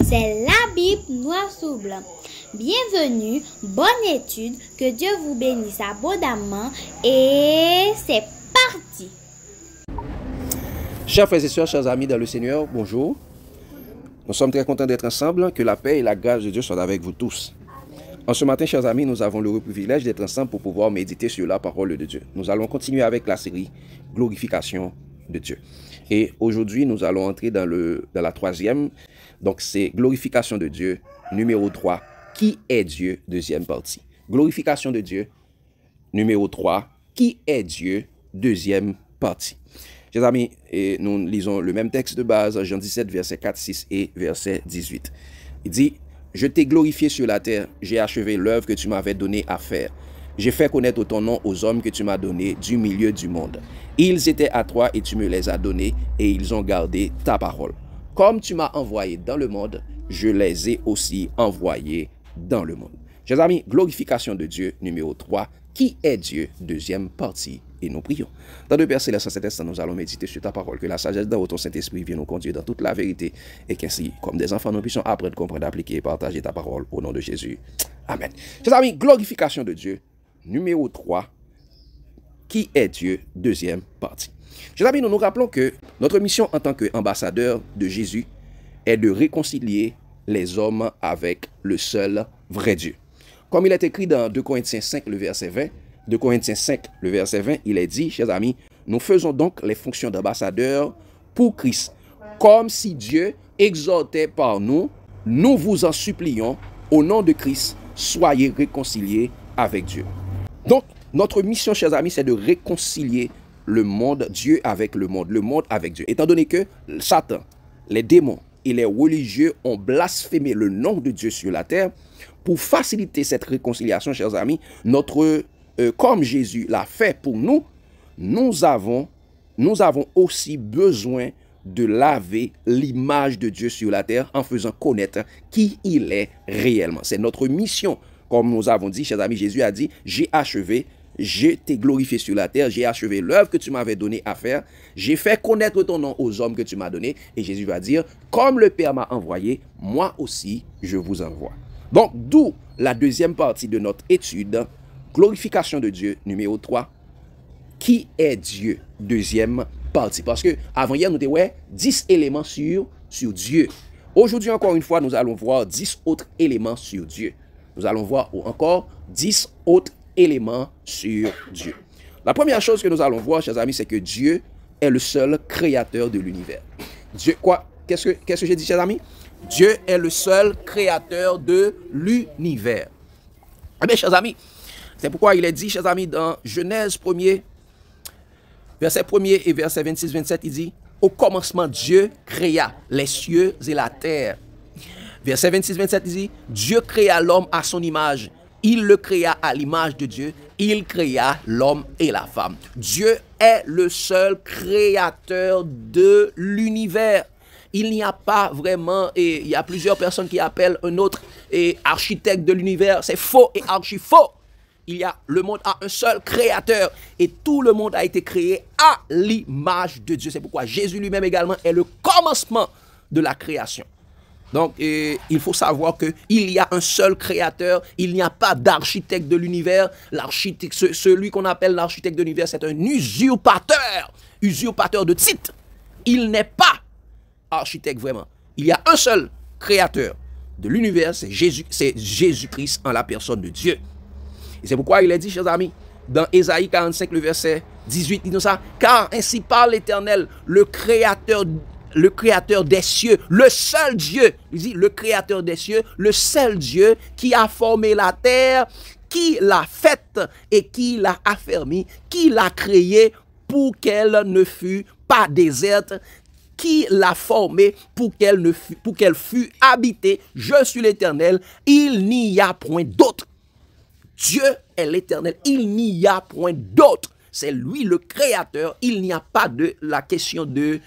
C'est la Bible noir sur blanc. Bienvenue, bonne étude, que Dieu vous bénisse abondamment et c'est parti. Chers frères et sœurs, chers amis dans le Seigneur, bonjour. Nous sommes très contents d'être ensemble, que la paix et la grâce de Dieu soient avec vous tous. En ce matin, chers amis, nous avons le privilège d'être ensemble pour pouvoir méditer sur la parole de Dieu. Nous allons continuer avec la série Glorification de Dieu. Et aujourd'hui, nous allons entrer dans la troisième. Donc, c'est Glorification de Dieu, numéro 3. Qui est Dieu, deuxième partie. Glorification de Dieu, numéro 3. Qui est Dieu, deuxième partie. Chers amis, et nous lisons le même texte de base, Jean 17, verset 4, 6 et verset 18. Il dit, « Je t'ai glorifié sur la terre, j'ai achevé l'œuvre que tu m'avais donnée à faire. J'ai fait connaître ton nom aux hommes que tu m'as donnés du milieu du monde. Ils étaient à toi et tu me les as donnés et ils ont gardé ta parole. Comme tu m'as envoyé dans le monde, je les ai aussi envoyés dans le monde. » Chers amis, glorification de Dieu, numéro 3. Qui est Dieu, deuxième partie. Et nous prions. Dans le Père Céleste, en cet instant, nous allons méditer sur ta parole. Que la sagesse de ton Saint-Esprit vienne nous conduire dans toute la vérité. Et qu'ainsi, comme des enfants, nous puissions apprendre, comprendre, appliquer et partager ta parole au nom de Jésus. Amen. Chers amis, glorification de Dieu, numéro 3. Qui est Dieu, deuxième partie. Chers amis, nous nous rappelons que notre mission en tant qu'ambassadeur de Jésus est de réconcilier les hommes avec le seul vrai Dieu. Comme il est écrit dans 2 Corinthiens 5, le verset 20, 2 Corinthiens 5, le verset 20, il est dit, chers amis, nous faisons donc les fonctions d'ambassadeurs pour Christ. Comme si Dieu exhortait par nous, nous vous en supplions, au nom de Christ, soyez réconciliés avec Dieu. Donc, notre mission, chers amis, c'est de réconcilier le monde, Dieu avec le monde avec Dieu. Étant donné que Satan, les démons et les religieux ont blasphémé le nom de Dieu sur la terre, pour faciliter cette réconciliation, chers amis, comme Jésus l'a fait pour nous, nous avons aussi besoin de laver l'image de Dieu sur la terre en faisant connaître qui il est réellement. C'est notre mission. Comme nous avons dit, chers amis, Jésus a dit, j'ai achevé, je t'ai glorifié sur la terre, j'ai achevé l'œuvre que tu m'avais donnée à faire, j'ai fait connaître ton nom aux hommes que tu m'as donnés. Et Jésus va dire, comme le Père m'a envoyé, moi aussi, je vous envoie. Donc, d'où la deuxième partie de notre étude, glorification de Dieu, numéro 3. Qui est Dieu, deuxième partie. Parce que avant hier, nous avons 10 éléments sur Dieu. Aujourd'hui, encore une fois, nous allons voir 10 autres éléments sur Dieu. Nous allons voir encore 10 autres éléments sur Dieu. La première chose que nous allons voir, chers amis, c'est que Dieu est le seul créateur de l'univers. Dieu, quoi? Qu'est-ce que j'ai dit, chers amis? Dieu est le seul créateur de l'univers. Eh bien, chers amis, c'est pourquoi il est dit, chers amis, dans Genèse 1er, verset 1er et verset 26-27, il dit, « Au commencement, Dieu créa les cieux et la terre. » Verset 26-27, il dit, « Dieu créa l'homme à son image. Il le créa à l'image de Dieu. Il créa l'homme et la femme. » Dieu est le seul créateur de l'univers. Il n'y a pas vraiment, et il y a plusieurs personnes qui appellent un autre architecte de l'univers. C'est faux et archi faux. Le monde a un seul créateur et tout le monde a été créé à l'image de Dieu. C'est pourquoi Jésus lui-même également est le commencement de la création. Donc, il faut savoir qu'il y a un seul créateur, il n'y a pas d'architecte de l'univers. Celui qu'on appelle l'architecte de l'univers, c'est un usurpateur de titre. Il n'est pas architecte vraiment. Il y a un seul créateur de l'univers, c'est Jésus-Christ en la personne de Dieu. Et c'est pourquoi il est dit, chers amis, dans Ésaïe 45, le verset 18, il dit ça, « Car ainsi parle l'Éternel, le créateur des cieux, le seul Dieu. » Il dit, le créateur des cieux, le seul Dieu qui a formé la terre, qui l'a faite et qui l'a affermie, qui l'a créée pour qu'elle ne fût pas déserte, qui l'a formée pour qu'elle fût habitée. Je suis l'Éternel, il n'y a point d'autre. Dieu est l'Éternel, il n'y a point d'autre. C'est lui le créateur, il n'y a pas de la question de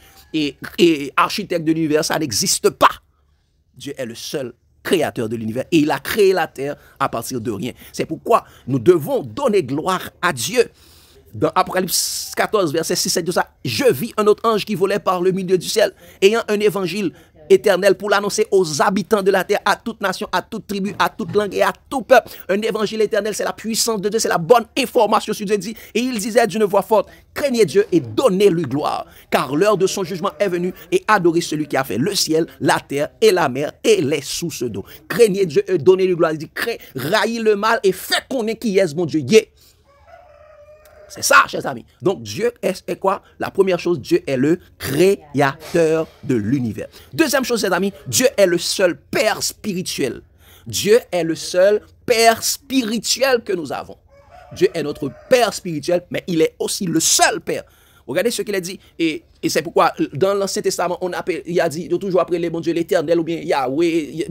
architecte de l'univers, ça n'existe pas. Dieu est le seul créateur de l'univers et il a créé la terre à partir de rien. C'est pourquoi nous devons donner gloire à Dieu. Dans Apocalypse 14, verset 6, 7, tout ça, je vis un autre ange qui volait par le milieu du ciel, ayant un évangile éternel pour l'annoncer aux habitants de la terre, à toute nation, à toute tribu, à toute langue et à tout peuple. Un évangile éternel, c'est la puissance de Dieu, c'est la bonne information sur Dieu dit. Et il disait d'une voix forte, craignez Dieu et donnez-lui gloire, car l'heure de son jugement est venue, et adorez celui qui a fait le ciel, la terre et la mer et les sources d'eau. Craignez Dieu et donnez-lui gloire. Il dit, raillez le mal et faites connaître qui est mon Dieu. Yeah. C'est ça, chers amis. Donc, Dieu est quoi? La première chose, Dieu est le créateur de l'univers. Deuxième chose, chers amis, Dieu est le seul Père spirituel. Dieu est le seul Père spirituel que nous avons. Dieu est notre Père spirituel, mais il est aussi le seul Père. Regardez ce qu'il a dit. Et c'est pourquoi dans l'Ancien Testament, il a dit de toujours appeler les bon Dieu l'Éternel ou bien Yahweh,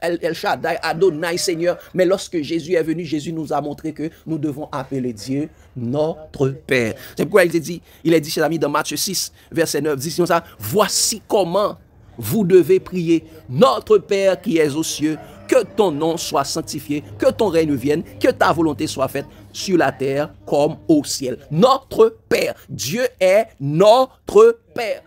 El Shaddai, Adonai, Seigneur. Mais lorsque Jésus est venu, Jésus nous a montré que nous devons appeler Dieu notre Père. C'est pourquoi il a dit, chers amis, dans Matthieu 6, verset 9, dit ça, voici comment vous devez prier, notre Père qui es aux cieux, que ton nom soit sanctifié, que ton règne vienne, que ta volonté soit faite sur la terre comme au ciel. Notre Père. Dieu est notre Père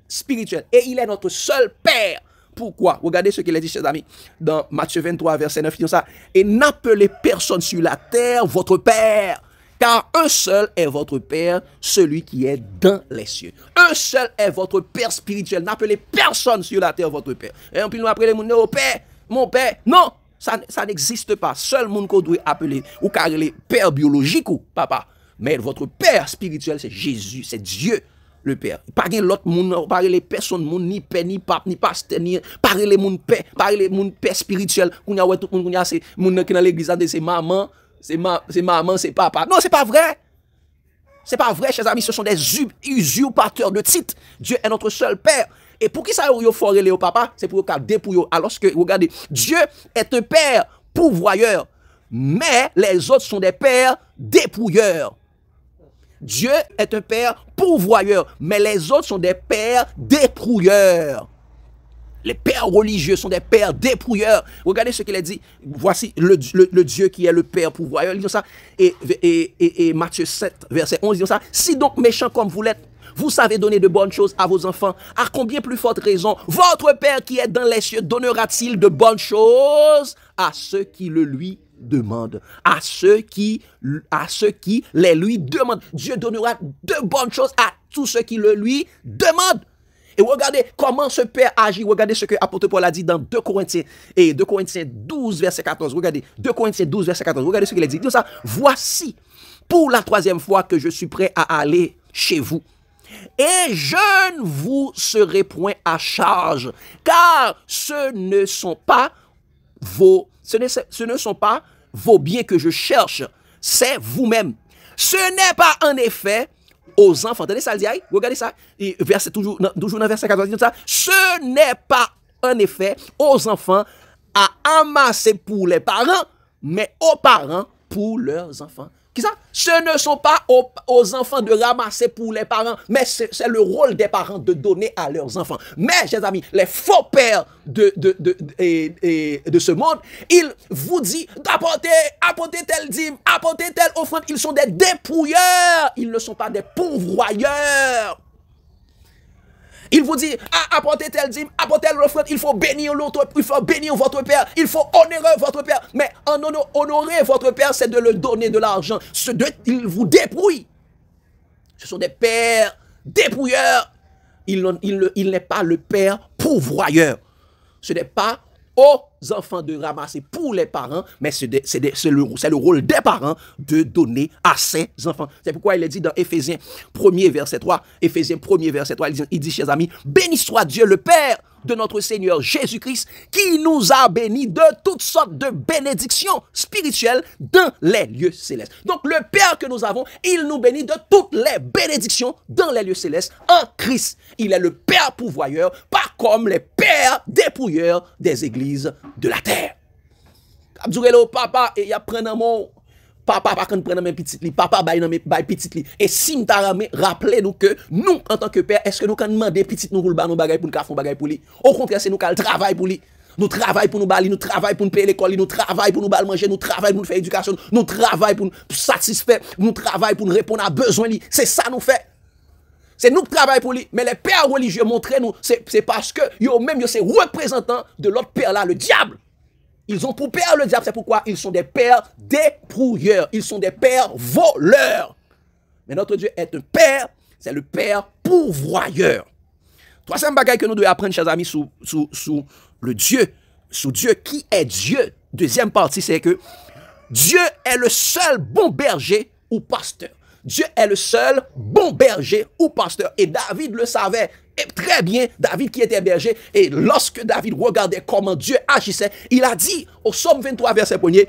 spirituel. Et il est notre seul Père. Pourquoi? Regardez ce qu'il a dit, chers amis, dans Matthieu 23, verset 9, il dit ça. Et n'appelez personne sur la terre votre Père, car un seul est votre Père, celui qui est dans les cieux. Un seul est votre Père spirituel. N'appelez personne sur la terre votre Père. Et puis nous appelons mon Père, mon Père. Non, ça n'existe pas. Seul monde qu'on doit appeler, ou car il est Père biologique ou papa. Mais votre Père spirituel, c'est Jésus, c'est Dieu, le Père. Pas l'autre monde, pas les personnes, ni père, ni pape, ni pasteur, ni pas les monde Père, pas les monde Père spirituel. On a tout le monde, c'est monde qui dans l'église, c'est maman. C'est maman, c'est papa. Non, c'est pas vrai. C'est pas vrai, chers amis. Ce sont des usurpateurs de titres. Dieu est notre seul Père. Et pour qui ça vous forez les papa? C'est pour garder pour eux. Alors que, regardez, Dieu est un Père pourvoyeur. Mais les autres sont des pères dépouilleurs. Dieu est un Père pourvoyeur. Mais les autres sont des pères dépouilleurs. Les pères religieux sont des pères dépouilleurs. Regardez ce qu'il a dit. Voici le Dieu qui est le Père pourvoyeur. Il dit ça. Et Matthieu 7, verset 11, il dit ça. Si donc méchant comme vous l'êtes, vous savez donner de bonnes choses à vos enfants, à combien plus forte raison votre Père qui est dans les cieux donnera-t-il de bonnes choses à ceux qui le lui demandent, à ceux qui les lui demandent. Dieu donnera de bonnes choses à tous ceux qui le lui demandent. Et regardez comment ce Père agit. Regardez ce que l'apôtre Paul a dit dans 2 Corinthiens 12, verset 14. Regardez, 2 Corinthiens 12, verset 14. Regardez ce qu'il a dit. Il dit ça. Voici, pour la 3e fois que je suis prêt à aller chez vous. Et je ne vous serai point à charge, car ce ne sont pas vos biens que je cherche, c'est vous-même. Ce n'est pas en effet aux enfants. Attendez ça, le dit, regardez ça. Et verset, toujours dans verset 14, il dit ça. Ce n'est pas en effet aux enfants à amasser pour les parents, mais aux parents pour leurs enfants. Qui ça? Ce ne sont pas aux enfants de ramasser pour les parents, mais c'est le rôle des parents de donner à leurs enfants. Mais, chers amis, les faux pères de ce monde, ils vous disent d'apporter tel dîme, apporter telle offrande. Ils sont des dépouilleurs. Ils ne sont pas des pourvoyeurs. Il vous dit, apportez tel dîme, apportez telle offrande, il faut bénir votre Père, il faut honorer votre Père. Mais honorer votre Père, c'est de le donner de l'argent. Il vous dépouille. Ce sont des pères dépouilleurs. Il n'est pas le Père pourvoyeur. Ce n'est pas aux enfants de ramasser pour les parents, mais c'est le rôle des parents de donner à ses enfants. C'est pourquoi il est dit dans Éphésiens 1er verset 3, il dit, chers amis, béni soit Dieu le Père de notre Seigneur Jésus-Christ, qui nous a bénis de toutes sortes de bénédictions spirituelles dans les lieux célestes. Donc le Père que nous avons, il nous bénit de toutes les bénédictions dans les lieux célestes en Christ. Il est le Père pourvoyeur, pas comme les pères dépouilleurs des églises de la terre. Papa, et il y a pris un mot. Papa pas quand prendre mes petites li, papa bail dans mes petites li. Et si m'ta rappelez nous que nous en tant que père, est-ce que nous quand demander petites nous pour ba nous bagay pour nous font bagay pour lui? Au contraire, c'est nous qui travail pour lui. Nous travaillons pour nous bali, nous travaillons pour nous payer l'école, nous travaillons pour nous bal manger, nous travaillons pour nous faire éducation, nous travaillons pour nous satisfaire, nous travaillons pour nous répondre à besoin li. C'est ça nous fait. C'est nous qui travaillons pour lui. Mais les pères religieux montrent nous, c'est parce que eux-mêmes, c'est représentants de l'autre père là, le diable. Ils ont pour père le diable, c'est pourquoi ils sont des pères débrouilleurs. Ils sont des pères voleurs. Mais notre Dieu est un père, c'est le père pourvoyeur. Troisième bagaille que nous devons apprendre, chers amis, sous Dieu qui est Dieu. Deuxième partie, c'est que Dieu est le seul bon berger ou pasteur. Dieu est le seul bon berger ou pasteur. Et David le savait. Et très bien, David qui était berger, et lorsque David regardait comment Dieu agissait, il a dit au psaume 23, verset 1er,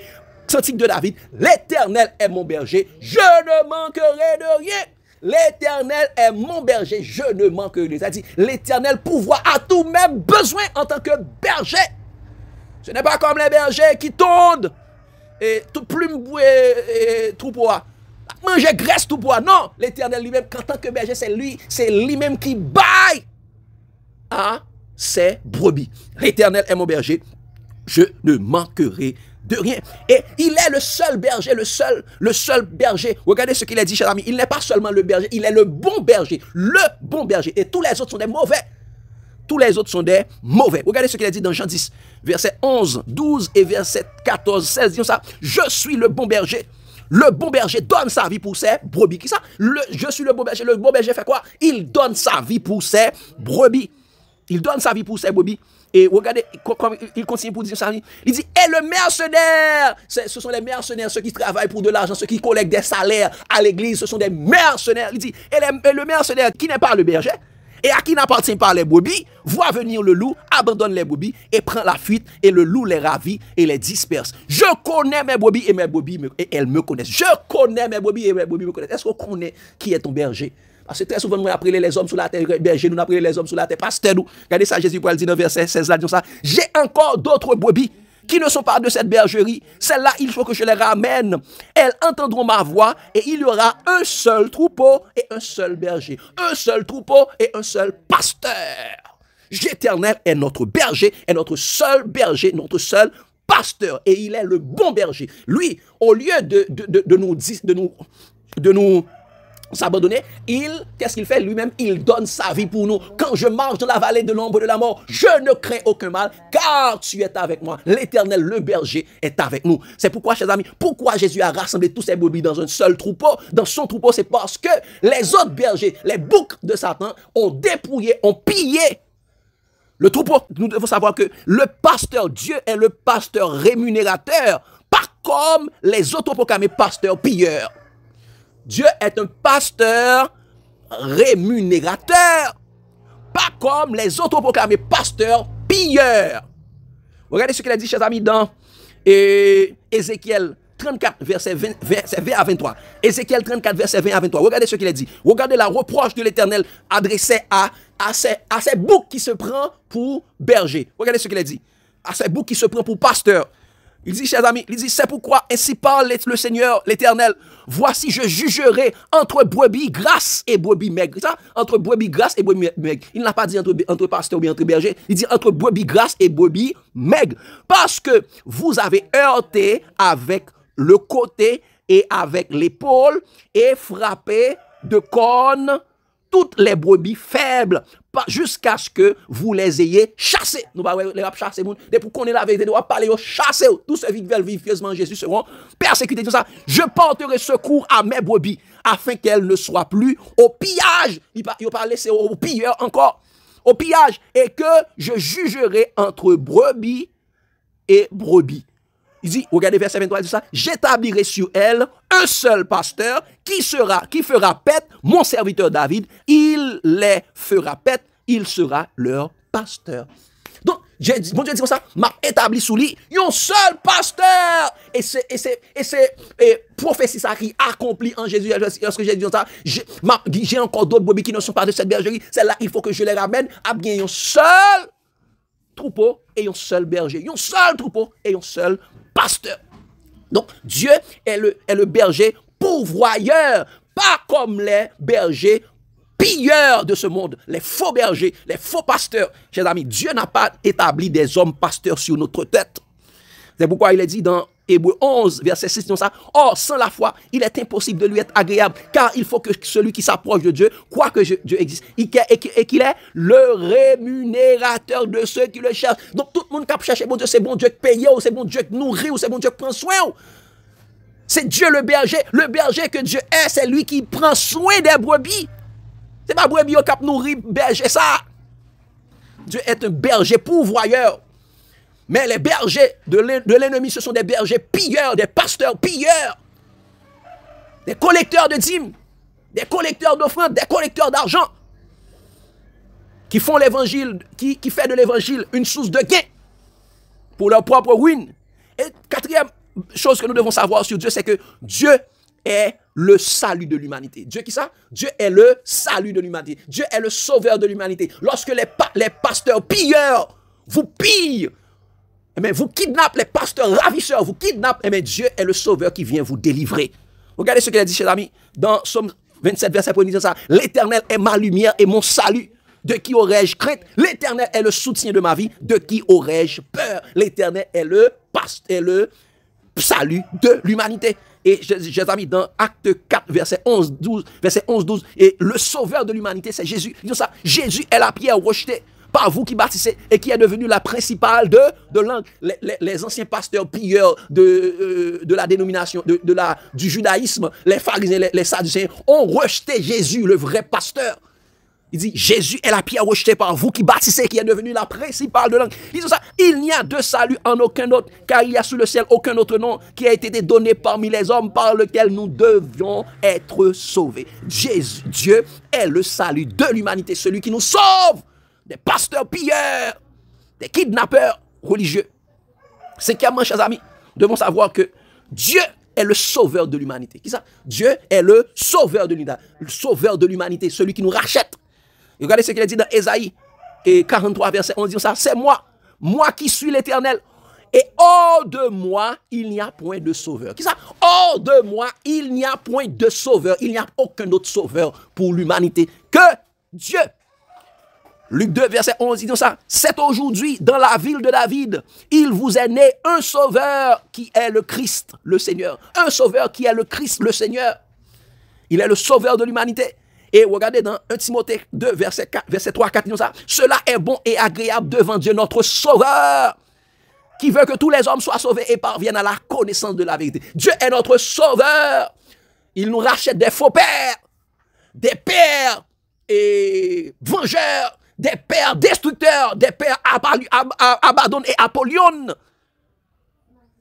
cantique de David, l'Éternel est mon berger, je ne manquerai de rien. L'Éternel est mon berger, je ne manquerai de rien. C'est-à-dire, l'Éternel pourvoit à tous mes besoins en tant que berger. Ce n'est pas comme les bergers qui tondent et tout plume et troupeau. Manger graisse tout bois. Non, l'Éternel lui-même, en tant que berger, c'est lui-même qui baille à ses brebis. L'Éternel est mon berger, je ne manquerai de rien. Et il est le seul berger, le seul berger. Regardez ce qu'il a dit, chers amis. Il n'est pas seulement le berger, il est le bon berger. Le bon berger. Et tous les autres sont des mauvais. Tous les autres sont des mauvais. Regardez ce qu'il a dit dans Jean 10, verset 11, 12 et verset 14, 16. Disons ça. Je suis le bon berger. Le bon berger donne sa vie pour ses brebis. Qui ça? Je suis le bon berger. Le bon berger fait quoi? Il donne sa vie pour ses brebis. Il donne sa vie pour ses brebis. Et regardez, comme il continue pour dire ça. Il dit, et le mercenaire, ce sont les mercenaires, ceux qui travaillent pour de l'argent, ceux qui collectent des salaires à l'église, ce sont des mercenaires. Il dit, et le mercenaire qui n'est pas le berger, et à qui n'appartient pas les brebis, voit venir le loup, abandonne les brebis et prend la fuite, et le loup les ravit et les disperse. Je connais mes brebis et mes brebis, et elles me connaissent. Je connais mes brebis et mes brebis me connaissent. Est-ce qu'on connaît qui est ton berger? Parce que très souvent, nous appelons les hommes sur la terre, berger, nous appelons les hommes sur la terre, pasteur, nous. Regardez ça, Jésus pour le dire dans verset 16, là, disons ça. J'ai encore d'autres brebis qui ne sont pas de cette bergerie. Celles-là, il faut que je les ramène. Elles entendront ma voix et il y aura un seul troupeau et un seul berger. Un seul troupeau et un seul pasteur. L'Éternel est notre berger, est notre seul berger, notre seul pasteur. Et il est le bon berger. Lui, au lieu de nous s'abandonner, qu'est-ce qu'il fait lui-même? Il donne sa vie pour nous. Quand je marche dans la vallée de l'ombre de la mort, je ne crains aucun mal, car tu es avec moi. L'Éternel, le berger, est avec nous. C'est pourquoi, chers amis, pourquoi Jésus a rassemblé tous ses brebis dans un seul troupeau? Dans son troupeau, c'est parce que les autres bergers, les boucs de Satan, ont dépouillé, ont pillé le troupeau. Nous devons savoir que le pasteur, Dieu est le pasteur rémunérateur, pas comme les autoproclamés pasteurs pilleurs. Dieu est un pasteur rémunérateur, pas comme les autoproclamés pasteurs pilleurs. Regardez ce qu'il a dit, chers amis, dans Ézéchiel 34, verset 20 à 23. Ézéchiel 34, verset 20 à 23. Regardez ce qu'il a dit. Regardez la reproche de l'Éternel adressée à ces boucs qui se prend pour berger. Regardez ce qu'il a dit. À ces boucs qui se prend pour pasteur. Il dit, chers amis, il dit, c'est pourquoi ainsi parle le Seigneur, l'Éternel. Voici, je jugerai entre brebis grasses et brebis maigres. Ça, entre brebis grasses et brebis maigres. Il n'a pas dit entre pasteur ou bien entre berger. Il dit entre brebis grasses et brebis maigres. Parce que vous avez heurté avec le côté et avec l'épaule et frappé de cornes toutes les brebis faibles jusqu'à ce que vous les ayez chassés. Nous allons les chasser. Dès pour qu'on ait la vérité, nous allons parler aux chassés. Tous ceux qui veulent vivre pieusement en Jésus seront persécutés. Tout ça. Je porterai secours à mes brebis afin qu'elles ne soient plus au pillage. Il ne pas laisser au pilleur encore. Au pillage. Et que je jugerai entre brebis et brebis. Il dit, regardez verset 23, il dit ça, j'établirai sur elle un seul pasteur qui fera paître mon serviteur David, il les fera paître, il sera leur pasteur. Donc, mon Dieu dit comme ça, m'a établi sous lui un seul pasteur. Et c'est prophétie ça qui accomplit en Jésus. Lorsque j'ai dit ça, j'ai encore d'autres brebis qui ne sont pas de cette bergerie. Celle-là, il faut que je les ramène à bien un seul troupeau et un seul berger. Un seul troupeau et un seul pasteur. Donc, Dieu est le berger pourvoyeur, pas comme les bergers pilleurs de ce monde, les faux bergers, les faux pasteurs. Chers amis, Dieu n'a pas établi des hommes pasteurs sur notre tête. C'est pourquoi il est dit dans Hébreux 11, verset 6, ça. Or, sans la foi, il est impossible de lui être agréable, car il faut que celui qui s'approche de Dieu croit que Dieu existe et qu'il est le rémunérateur de ceux qui le cherchent. Donc, tout le monde qui cherche bon Dieu, c'est bon Dieu qui paye, c'est bon Dieu qui nourrit, ou c'est bon Dieu qui prend soin. C'est Dieu le berger que Dieu est, c'est lui qui prend soin des brebis. C'est pas brebis qui nourrit berger ça. Dieu est un berger pourvoyeur. Mais les bergers de l'ennemi, ce sont des bergers pilleurs, des pasteurs pilleurs, des collecteurs de dîmes, des collecteurs d'offrandes, des collecteurs d'argent, qui font l'évangile, qui fait de l'évangile une source de gain pour leur propre ruine. Et quatrième chose que nous devons savoir sur Dieu, c'est que Dieu est le salut de l'humanité. Dieu qui ça? Dieu est le salut de l'humanité. Dieu est le sauveur de l'humanité. Lorsque les pasteurs pilleurs vous pillent, eh vous kidnappez, les pasteurs ravisseurs vous kidnappent, eh Dieu est le sauveur qui vient vous délivrer. Regardez ce qu'il a dit, chers amis, dans Somme 27, verset 1, il dit ça. L'Éternel est ma lumière et mon salut. De qui aurais-je crainte? L'Éternel est le soutien de ma vie. De qui aurais-je peur? L'Éternel est le salut de l'humanité. Et, chers amis, dans Acte 4, verset 11-12, et le sauveur de l'humanité, c'est Jésus. Il dit ça. Jésus est la pierre rejetée par vous qui bâtissez et qui est devenue la principale de l'angle. Les anciens pasteurs pilleurs de la dénomination, du judaïsme, les pharisiens, les sadducéens, ont rejeté Jésus, le vrai pasteur. Il dit, Jésus est la pierre rejetée par vous qui bâtissez, qui est devenue la principale de l'angle. Il dit ça, il n'y a de salut en aucun autre, car il y a sous le ciel aucun autre nom qui a été donné parmi les hommes par lequel nous devions être sauvés. Dieu est le salut de l'humanité, celui qui nous sauve des pasteurs pilleurs, des kidnappeurs religieux. Cinquièmement, chers amis, nous devons savoir que Dieu est le sauveur de l'humanité. Qui ça? Dieu est le sauveur de l'humanité, celui qui nous rachète. Et regardez ce qu'il a dit dans Ésaïe 43, verset 11, dit ça, c'est moi qui suis l'Éternel. Et hors de moi, il n'y a point de sauveur. Qui ça? Hors de moi, il n'y a point de sauveur. Il n'y a aucun autre sauveur pour l'humanité que Dieu. Luc 2, verset 11, dit ça. C'est aujourd'hui, dans la ville de David, il vous est né un sauveur qui est le Christ, le Seigneur. Un sauveur qui est le Christ, le Seigneur. Il est le sauveur de l'humanité. Et regardez dans 1 Timothée 2, verset 3 à 4, dit ça. Cela est bon et agréable devant Dieu, notre sauveur, qui veut que tous les hommes soient sauvés et parviennent à la connaissance de la vérité. Dieu est notre sauveur. Il nous rachète des faux pères, des pères et vengeurs, des pères destructeurs, des pères Abaddon et Apollyon,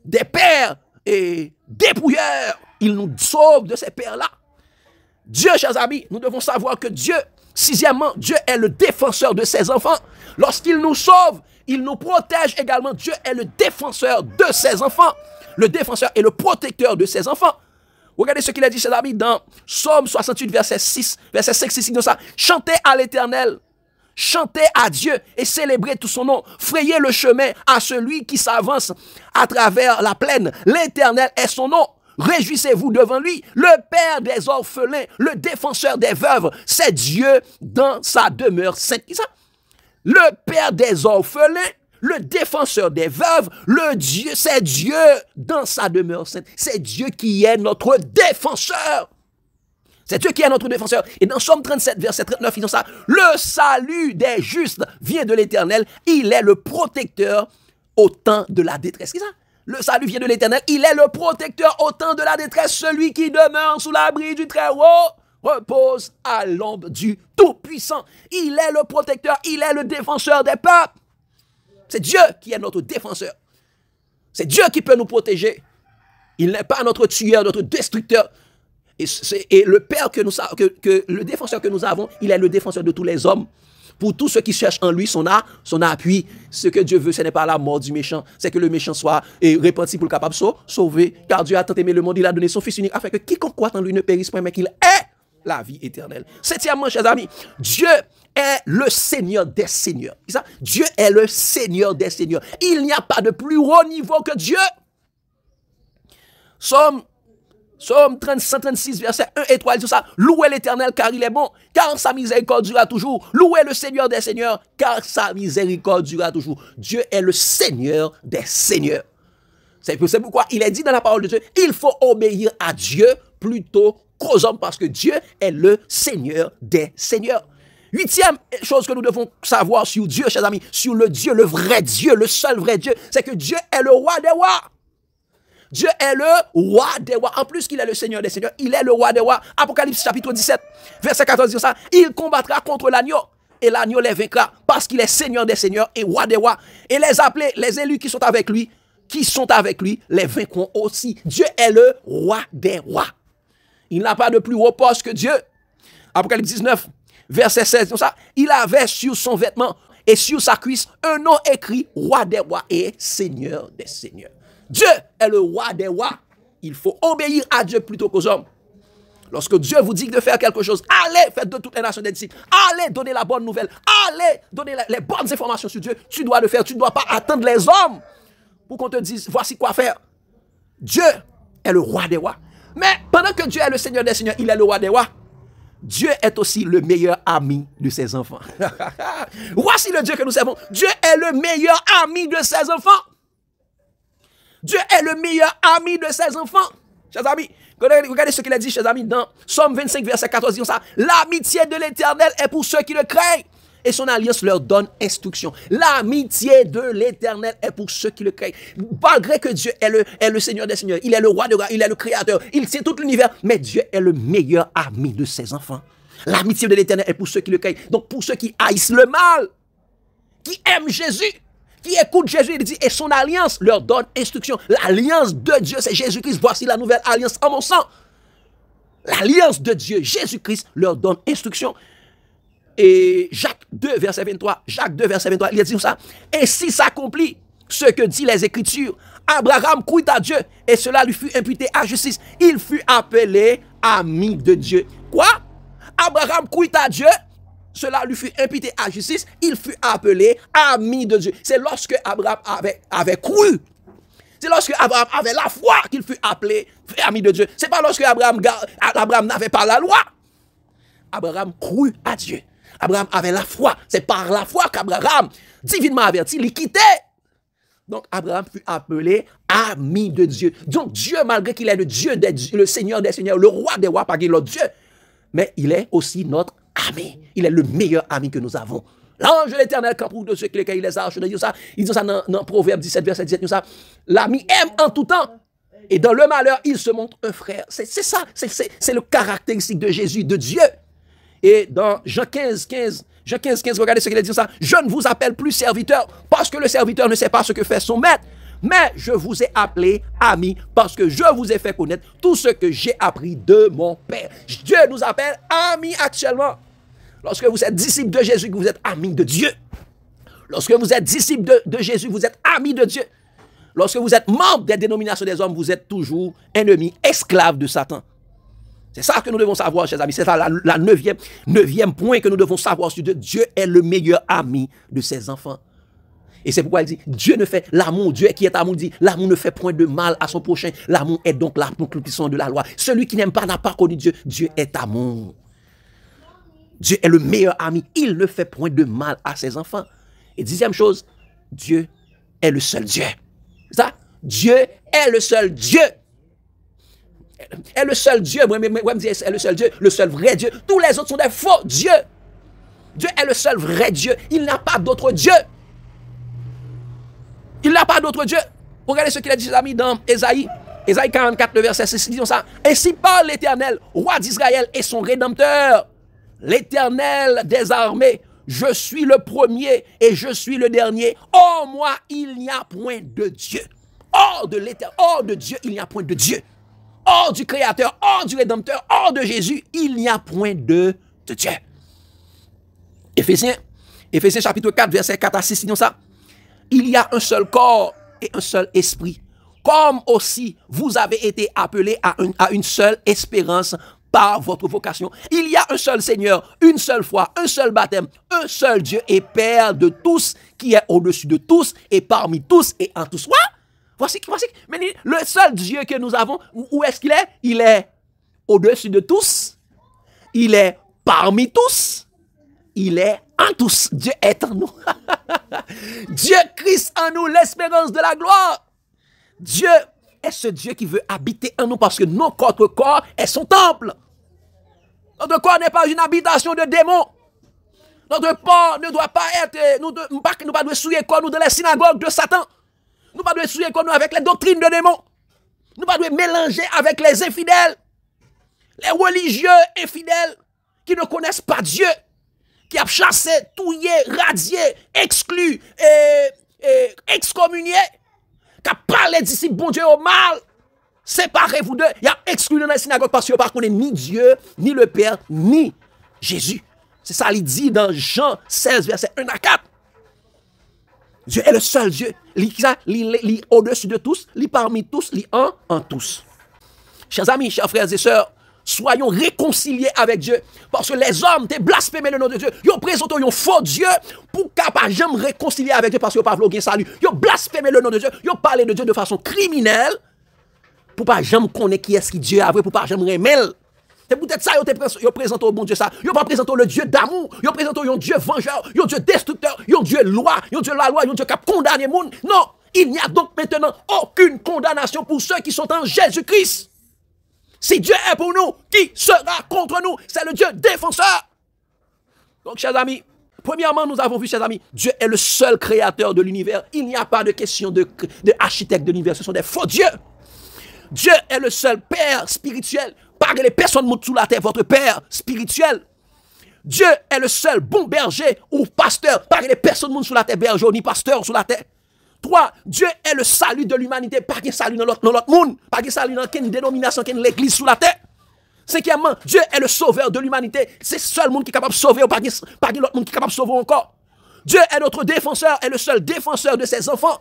des pères et dépouilleurs. Il nous sauve de ces pères-là. Dieu, chers amis, nous devons savoir que Dieu, sixièmement, Dieu est le défenseur de ses enfants. Lorsqu'il nous sauve, il nous protège également. Dieu est le défenseur de ses enfants. Le défenseur et le protecteur de ses enfants. Regardez ce qu'il a dit, chers amis, dans Psaume 68, verset 5, 6, dit ça. Chantez à l'Éternel. Chantez à Dieu et célébrez tout son nom. Frayez le chemin à celui qui s'avance à travers la plaine. L'Éternel est son nom. Réjouissez-vous devant lui. Le Père des orphelins, le défenseur des veuves, c'est Dieu dans sa demeure sainte. Qui ça? Le Père des orphelins, le défenseur des veuves, c'est Dieu dans sa demeure sainte. C'est Dieu qui est notre défenseur. C'est Dieu qui est notre défenseur. Et dans Somme 37, verset 39, il dit ça. Le salut des justes vient de l'Éternel. Il est le protecteur au temps de la détresse. C'est ça? Le salut vient de l'Éternel. Il est le protecteur au temps de la détresse. Celui qui demeure sous l'abri du Très-Haut repose à l'ombre du Tout-Puissant. Il est le protecteur. Il est le défenseur des peuples. C'est Dieu qui est notre défenseur. C'est Dieu qui peut nous protéger. Il n'est pas notre tueur, notre destructeur. Et le Père le défenseur que nous avons, il est le défenseur de tous les hommes. Pour tous ceux qui cherchent en lui son appui, ce que Dieu veut, ce n'est pas la mort du méchant, c'est que le méchant soit repenti pour le capable de sauver. Car Dieu a tant aimé le monde, il a donné son Fils unique afin que quiconque croit en lui ne périsse point, mais qu'il ait la vie éternelle. Septièmement, chers amis, Dieu est le Seigneur des seigneurs. Dieu est le Seigneur des seigneurs. Il n'y a pas de plus haut niveau que Dieu. Somme 136, verset 1 et 3, il dit ça. Louez l'Éternel car il est bon, car sa miséricorde durera toujours. Louez le Seigneur des seigneurs, car sa miséricorde durera toujours. Dieu est le Seigneur des seigneurs. C'est pourquoi il est dit dans la parole de Dieu, il faut obéir à Dieu plutôt qu'aux hommes, parce que Dieu est le Seigneur des seigneurs. Huitième chose que nous devons savoir sur Dieu, chers amis, sur le Dieu, le vrai Dieu, le seul vrai Dieu, c'est que Dieu est le roi des rois. Dieu est le roi des rois. En plus qu'il est le Seigneur des seigneurs, il est le roi des rois. Apocalypse chapitre 17, verset 14 dit ça. Il combattra contre l'agneau et l'agneau les vaincra parce qu'il est Seigneur des seigneurs et roi des rois. Et les appelés, les élus qui sont avec lui, les vaincront aussi. Dieu est le roi des rois. Il n'a pas de plus haut poste que Dieu. Apocalypse 19, verset 16, ça. Il avait sur son vêtement et sur sa cuisse un nom écrit roi des rois et Seigneur des seigneurs. Dieu est le roi des rois. Il faut obéir à Dieu plutôt qu'aux hommes. Lorsque Dieu vous dit de faire quelque chose, allez, faites de toutes les nations des disciples. Allez, donnez la bonne nouvelle. Allez, donnez les bonnes informations sur Dieu. Tu dois le faire. Tu ne dois pas attendre les hommes pour qu'on te dise, voici quoi faire. Dieu est le roi des rois. Mais pendant que Dieu est le Seigneur des seigneurs, il est le roi des rois. Dieu est aussi le meilleur ami de ses enfants. Voici le Dieu que nous servons. Dieu est le meilleur ami de ses enfants. Dieu est le meilleur ami de ses enfants. Chers amis, regardez ce qu'il a dit, chers amis, dans Somme 25, verset 14, disons ça. L'amitié de l'Éternel est pour ceux qui le craignent, et son alliance leur donne instruction. L'amitié de l'Éternel est pour ceux qui le craignent. Malgré que Dieu est le Seigneur des seigneurs, il est le roi des rois, il est le créateur, il tient tout l'univers, mais Dieu est le meilleur ami de ses enfants. L'amitié de l'Éternel est pour ceux qui le craignent. Donc pour ceux qui haïssent le mal, qui aiment Jésus, qui écoutent Jésus, il dit, et son alliance leur donne instruction. L'alliance de Dieu, c'est Jésus-Christ. Voici la nouvelle alliance en mon sang. L'alliance de Dieu, Jésus-Christ, leur donne instruction. Et Jacques 2, verset 23, il a dit ça. Et si s'accomplit ce que dit les Écritures, Abraham crut à Dieu, et cela lui fut imputé à justice. Il fut appelé ami de Dieu. Quoi? Abraham crut à Dieu, cela lui fut imputé à justice, il fut appelé ami de Dieu. C'est lorsque Abraham avait cru. C'est lorsque Abraham avait la foi qu'il fut appelé ami de Dieu. C'est pas lorsque Abraham n'avait pas la loi. Abraham crut à Dieu. Abraham avait la foi. C'est par la foi qu'Abraham, divinement averti, l'y quittait. Donc Abraham fut appelé ami de Dieu. Donc Dieu, malgré qu'il est le Dieu, le Seigneur des seigneurs, le roi des rois, pas qu'il est l'autre Dieu, mais il est aussi notre ami. Il est le meilleur ami que nous avons. L'ange de l'Éternel campe de ceux qui les arches. Il dit ça dans Proverbe 17, verset 17. L'ami aime en tout temps. Et dans le malheur, il se montre un frère. C'est ça. C'est le caractéristique de Jésus, de Dieu. Et dans Jean 15, regardez ce qu'il a dit ça. Je ne vous appelle plus serviteur parce que le serviteur ne sait pas ce que fait son maître. Mais je vous ai appelé ami parce que je vous ai fait connaître tout ce que j'ai appris de mon Père. Dieu nous appelle amis actuellement. Lorsque vous êtes disciple de Jésus, vous êtes ami de Dieu. Lorsque vous êtes disciple de Jésus, vous êtes ami de Dieu. Lorsque vous êtes membre des dénominations des hommes, vous êtes toujours ennemi, esclave de Satan. C'est ça que nous devons savoir, chers amis. C'est ça la neuvième point que nous devons savoir sur Dieu. Dieu est le meilleur ami de ses enfants. Et c'est pourquoi il dit, Dieu ne fait l'amour, Dieu qui est amour dit, l'amour ne fait point de mal à son prochain. L'amour est donc l'accomplissement de la loi. Celui qui n'aime pas n'a pas connu Dieu. Dieu est amour. Dieu est le meilleur ami. Il ne fait point de mal à ses enfants. Et dixième chose, Dieu est le seul Dieu. C'est ça? Dieu est le seul Dieu. Est le seul Dieu. Moi, me dis, est le seul Dieu, le seul vrai Dieu. Tous les autres sont des faux dieux. Dieu est le seul vrai Dieu. Il n'a pas d'autre Dieu. Il n'a pas d'autre Dieu. Regardez ce qu'il a dit, ses amis, dans Ésaïe 44, le verset 6. Disons ça. Ainsi parle l'Éternel, roi d'Israël et son Rédempteur. L'Éternel des armées, je suis le premier et je suis le dernier. Hors moi, il n'y a point de Dieu. Hors de l'Éternel, hors de Dieu, il n'y a point de Dieu. Hors du Créateur, hors du Rédempteur, hors de Jésus, il n'y a point de Dieu. Éphésiens chapitre 4, verset 4 à 6, disons ça. Il y a un seul corps et un seul esprit. Comme aussi vous avez été appelés à une seule espérance par votre vocation. Il y a un seul Seigneur, une seule foi, un seul baptême, un seul Dieu et Père de tous, qui est au-dessus de tous et parmi tous et en tous. Voici, mais le seul Dieu que nous avons, où est-ce qu'il est? Il est au-dessus de tous, il est parmi tous, il est en tous. Dieu est en nous. Dieu Christ en nous, l'espérance de la gloire. Dieu est ce Dieu qui veut habiter en nous parce que notre corps est son temple. Notre corps n'est pas une habitation de démons. Notre corps ne doit pas être, nous ne pas souiller corps nous dans les synagogues de Satan. Nous ne devons souiller corps nous avec les doctrines de démons. Nous ne devons pas mélanger avec les infidèles, les religieux infidèles qui ne connaissent pas Dieu, qui ont chassé, touillé, radié, exclu, excommunié, qui a parlé disciples bon Dieu au mal. Séparez-vous d'eux. Il a exclu dans la synagogue parce qu'il ne connaît ni Dieu, ni le Père, ni Jésus. C'est ça qu'il dit dans Jean 16, verset 1 à 4. Dieu est le seul Dieu. Il est au-dessus de tous, il est parmi tous, il est en tous. Chers amis, chers frères et sœurs, soyons réconciliés avec Dieu. Parce que les hommes ont blasphémé le nom de Dieu. Ils ont présenté un faux Dieu pour ne jamais réconcilier avec Dieu parce qu'ils n'ont pas voulu salut. Ils ont blasphémé le nom de Dieu. Ils ont parlé de Dieu de façon criminelle pour ne jamais connaître qui est-ce qui Dieu a, pour ne jamais remettre. C'est peut-être ça qu'ils ont présenté au bon Dieu ça. Ils n'ont pas présenté le Dieu d'amour. Ils ont présenté un Dieu vengeur, un Dieu destructeur, un Dieu loi, un Dieu la loi, un Dieu qui a condamné le monde. Non, il n'y a donc maintenant aucune condamnation pour ceux qui sont en Jésus-Christ. Si Dieu est pour nous, qui sera contre nous? C'est le Dieu défenseur. Donc, chers amis, premièrement, nous avons vu, chers amis, Dieu est le seul créateur de l'univers. Il n'y a pas de question de architecte de l'univers. Ce sont des faux dieux. Dieu est le seul Père spirituel. Pas que les personnes montent sous la terre, votre Père spirituel. Dieu est le seul bon berger ou pasteur. Pas que les personnes montent sous la terre, berger ni pasteur sous la terre. 3. Dieu est le salut de l'humanité. Pas qu'il salut dans l'autre monde. Pas qu'il salut dans une dénomination, qui est l'église sous la terre. 5e, Dieu est le sauveur de l'humanité. C'est le seul monde qui est capable de sauver. Pas qu'il l'autre monde qui est capable de sauver encore. Dieu est notre défenseur, est le seul défenseur de ses enfants.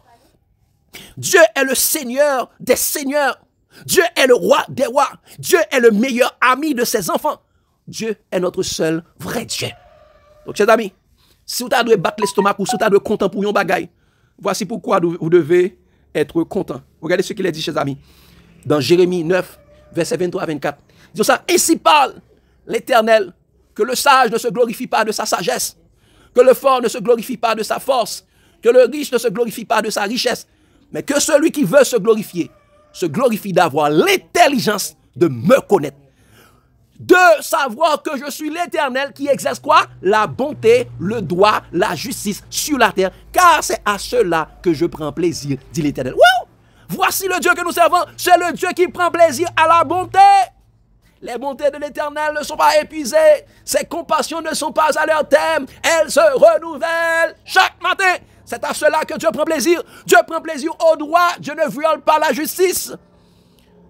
Dieu est le Seigneur des seigneurs. Dieu est le roi des rois. Dieu est le meilleur ami de ses enfants. Dieu est notre seul vrai Dieu. Donc, chers amis, si vous avez battre l'estomac ou si vous avez content pour yon bagay, voici pourquoi vous devez être content. Regardez ce qu'il a dit, chers amis. Dans Jérémie 9, verset 23 à 24. Il dit ça, ainsi parle l'Éternel, que le sage ne se glorifie pas de sa sagesse, que le fort ne se glorifie pas de sa force, que le riche ne se glorifie pas de sa richesse, mais que celui qui veut se glorifie d'avoir l'intelligence de me connaître. De savoir que je suis l'Éternel qui exerce quoi? La bonté, le droit, la justice sur la terre. Car c'est à cela que je prends plaisir, dit l'Éternel. Wouh! Voici le Dieu que nous servons. C'est le Dieu qui prend plaisir à la bonté. Les bontés de l'Éternel ne sont pas épuisées. Ses compassions ne sont pas à leur terme. Elles se renouvellent chaque matin. C'est à cela que Dieu prend plaisir. Dieu prend plaisir au droit. Dieu ne viole pas la justice.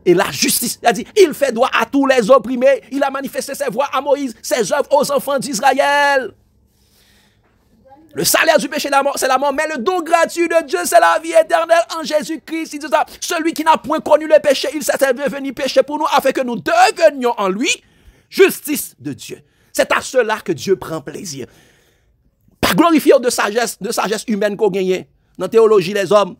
Et la justice, il a dit, il fait droit à tous les opprimés. Il a manifesté ses voies à Moïse, ses œuvres aux enfants d'Israël. Le salaire du péché, c'est la mort. Mais le don gratuit de Dieu, c'est la vie éternelle en Jésus-Christ. Il dit ça. Celui qui n'a point connu le péché, il s'est devenu péché pour nous, afin que nous devenions en lui justice de Dieu. C'est à cela que Dieu prend plaisir. Pas glorifier de sagesse humaine qu'on gagne dans la théologie des hommes.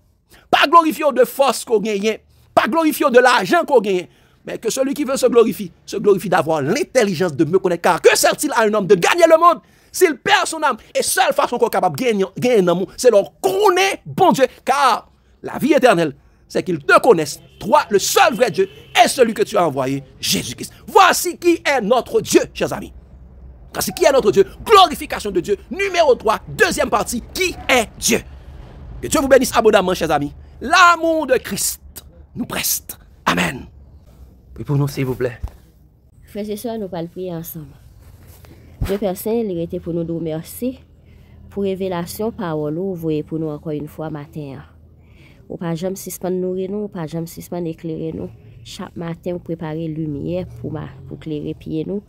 Pas glorifier de force qu'on gagne. Pas glorifier de l'argent qu'on gagne. Mais que celui qui veut se glorifie d'avoir l'intelligence de me connaître. Car que sert-il à un homme de gagner le monde s'il perd son âme? Et seule façon qu'on est capable de gagner un amour, c'est leur connaître bon Dieu. Car la vie éternelle, c'est qu'ils te connaissent. Toi, le seul vrai Dieu, est celui que tu as envoyé, Jésus-Christ. Voici qui est notre Dieu, chers amis. Voici qui est notre Dieu. Glorification de Dieu. Numéro 3, deuxième partie, qui est Dieu? Que Dieu vous bénisse abondamment, chers amis. L'amour de Christ nous preste. Amen. Priez pour nous, s'il vous plaît. Frères et sœurs, nous allons prier ensemble. Dieu Père Saint, il était pour nous dire merci pour révélation, parole, vous voyez pour nous encore une fois matin. Ou pas jamais suspendre nourrir nous, ou pas jamais suspendre éclairer nous. Chaque matin, vous préparez lumière pour éclairer pieds nous.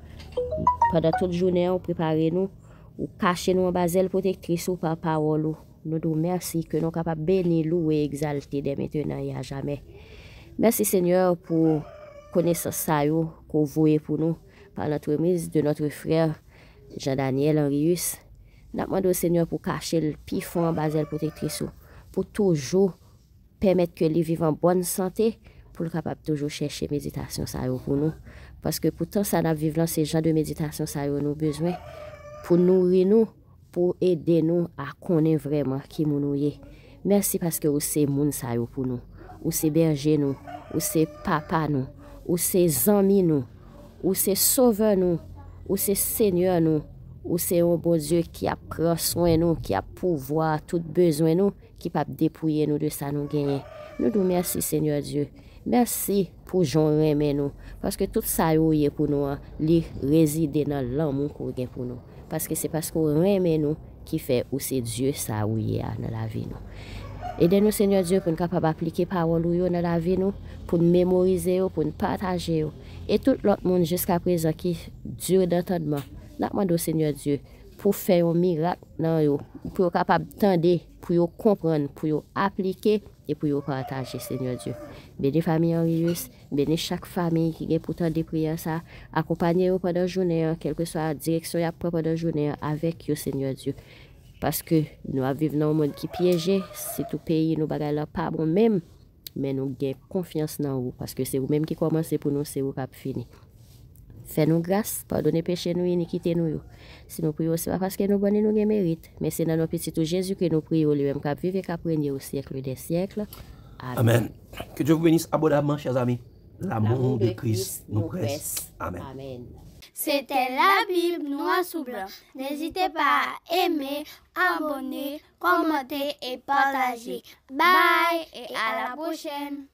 Pendant toute journée, vous préparez nous, ou cachez nous en baselle protectrice ou par parole. Nous disons merci que nous sommes capables de bénir, louer et exalter dès maintenant et à jamais. Merci Seigneur pour connaissance que vous voyez pour nous par l'entremise de notre frère Jean-Daniel Henrius. Nous demandons au Seigneur pour cacher le pifon en baselle protectrice, pour toujours permettre que les vivent en bonne santé, pour le capable toujours chercher méditation pour nous. Parce que pourtant, ça n'a vivre ces gens de méditation nous besoin pour nourrir nous, pour aider nous à connaître vraiment qui nous est. Merci parce que vous c'est moun pour nous. ou c'est berger nous, ou c'est papa nous, ou c'est amis nous, ou c'est sauveur nous, ou c'est Seigneur nous, ou c'est un bon Dieu qui a pris soin nous, qui a pouvoir tout besoin nous, qui peut dépouiller nous de ça nous gagner. Nous nous merci Seigneur Dieu. Merci pour Jean aimer nous parce que tout ça est pour nous, li résider dans l'amour qu'on a pour nous. Parce que c'est parce qu'on aime nous qui fait où c'est Dieu ça où est dans la vie nous. Aidez-nous Seigneur Dieu pour nous capable appliquer parole dans la vie nous, pour nous mémoriser, pour nous partager et tout l'autre monde jusqu'à présent qui dure d'entendement. Nous demandons Seigneur Dieu pour faire un miracle dans eux, pour être capable d'entendre, pour comprendre, pour appliquer et pour partager, Seigneur Dieu. Bénis famille Henrius, bénis chaque famille qui est pourtant des prières, ça, accompagner pendant la journée, quelle que soit la direction à pendant la journée, avec eux, Seigneur Dieu. Parce que nous vivons dans un monde qui est piégé, si tout pays nous bagaille pas bon même, mais nous avons confiance dans vous, parce que c'est vous-même qui commencez pour nous, c'est vous qui fini. Fais-nous grâce, pardonnez péché nous, iniquité nous. Si nous prions, ce n'est pas parce que nous bonnes nous mérite, mais c'est dans nos petits Jésus que nous prions, lui-même qui vive et qui règne au siècle des siècles. Amen. Amen. Que Dieu vous bénisse abondamment, chers amis. L'amour de Christ nous presse. Amen. Amen. C'était la Bible noir sous blanc. N'hésitez pas à aimer, abonner, commenter et partager. Bye et à la prochaine.